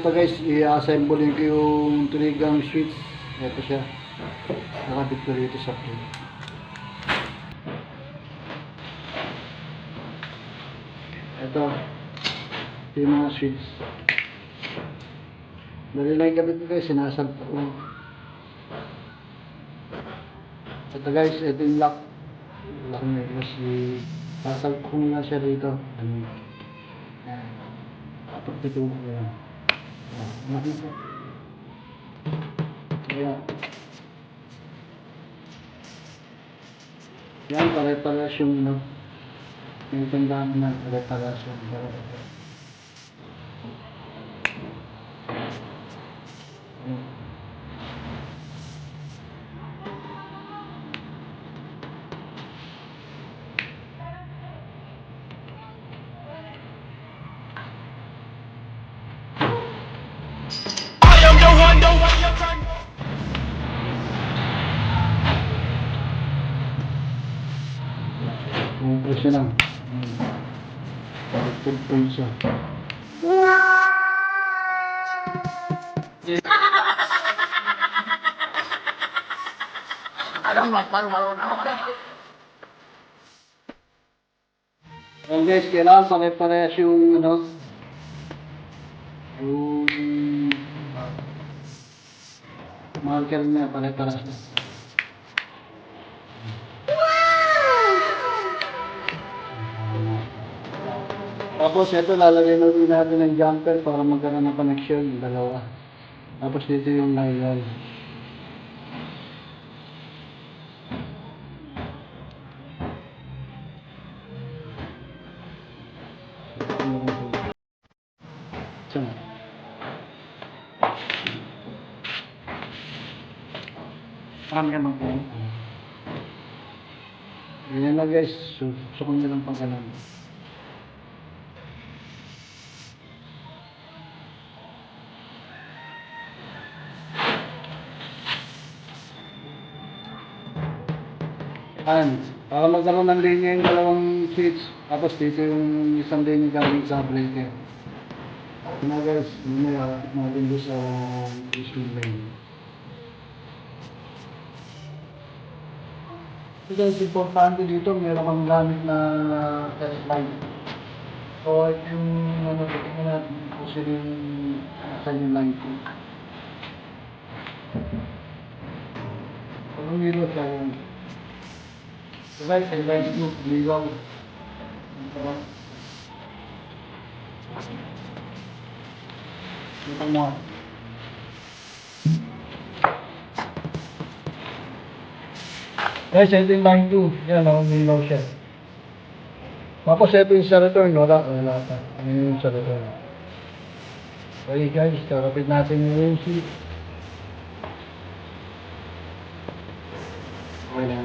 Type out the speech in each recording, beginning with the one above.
ito guys, i-assemble ko yung tuligang switch. Ito siya. Nakabit ko dito sa plate. Ito yung mga switch. Dali lang yung kabit ko guys, sinasalpa ko. Ito guys, ito yung lock. Lock na ito. Sasalpa ko muna siya dito. Ayan. Pagpito ko yan. Makita. Ayan. Yan, pare-pares yung no. Yung tandaan na pare-pares yung pare-pares. Pumupos siya lang. Pagpupul siya. Well guys, kailangan pare-parehas yung ano, yung marker niya, pare-parehas na. Tapos ito, lalagay na rin natin ng jumper para magkaroon ng connection, yung dalawa. Tapos dito yung nylon. Marami ka mang po. Ganyan na guys, susukon nyo lang pang ganun. Ayan, para magkaroon ng linya yung dalawang switch, tapos dito yung isang linya galing sa breaker. Yun na guys, yun na natin doon sa issue lane. So guys, importante dito, meron kang gamit na test light. So ito yung ano, tingnan natin kung sino yung saan yung light ko. Kung umilo siya yun. So guys, yung light ko, umigaw. Ito mo. Guys, ito yung line 2. Yan o, umilaw siya. Tapos ito yung sa return, wala pa. Ano yung sa return? Okay guys, karapit natin yung switch. Okay na.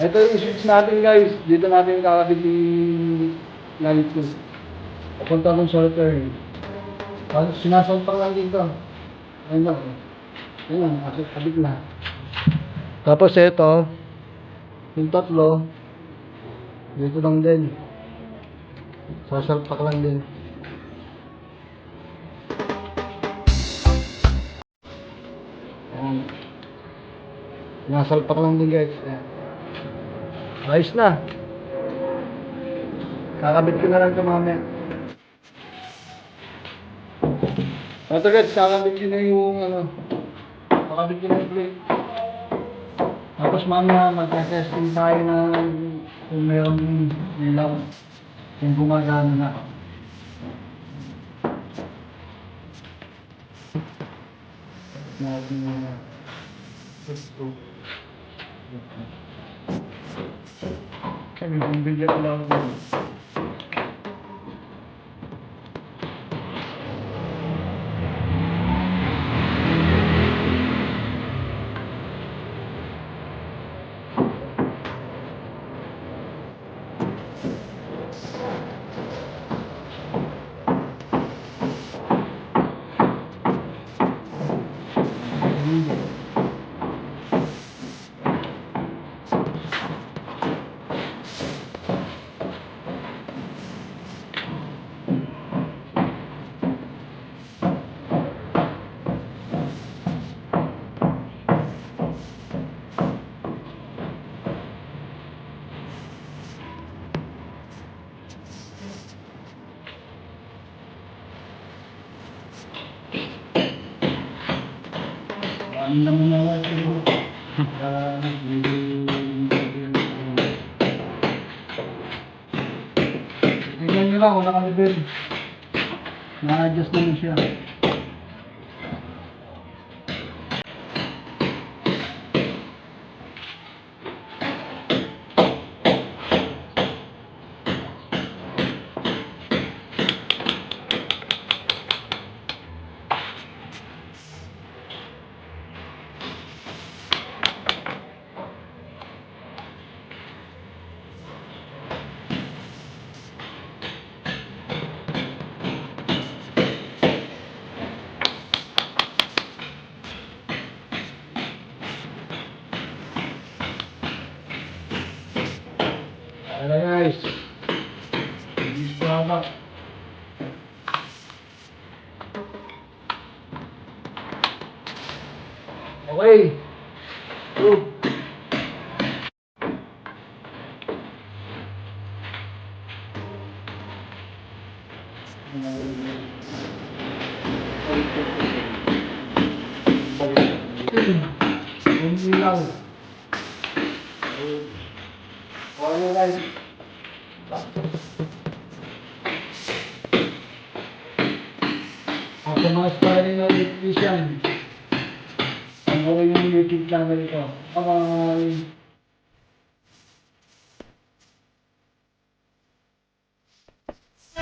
Ito yung switch natin guys. Dito natin kakapit yung line 2. Papunta kong sa return. Sinasalpak lang dito. Ayun lang. Ayun, kabit na. Tapos ito, yung tatlo, dito lang din. Sasalpak lang din. Ayan. Nasalpak lang din guys. Ayan. Ayos na. Kakabit ko na lang ito mamaya. Ito guys, kakabit ko na yung ano, kakabit ko na yung plate. Tapos mamaya mag-testing tayo na kung mayroong ilaw, kung gumagana na. Natin na gusto. Kami kung bigyan lang. Ano naman naman ito? Tingnan nyo lang kung nakalibel. Na-adjust naman siya. Alright guys, this product. Okay. Good. Hindi lang. Okay guys. Ako mga aspiring electrician. Ang okay yung YouTube channel ko. Bye-bye.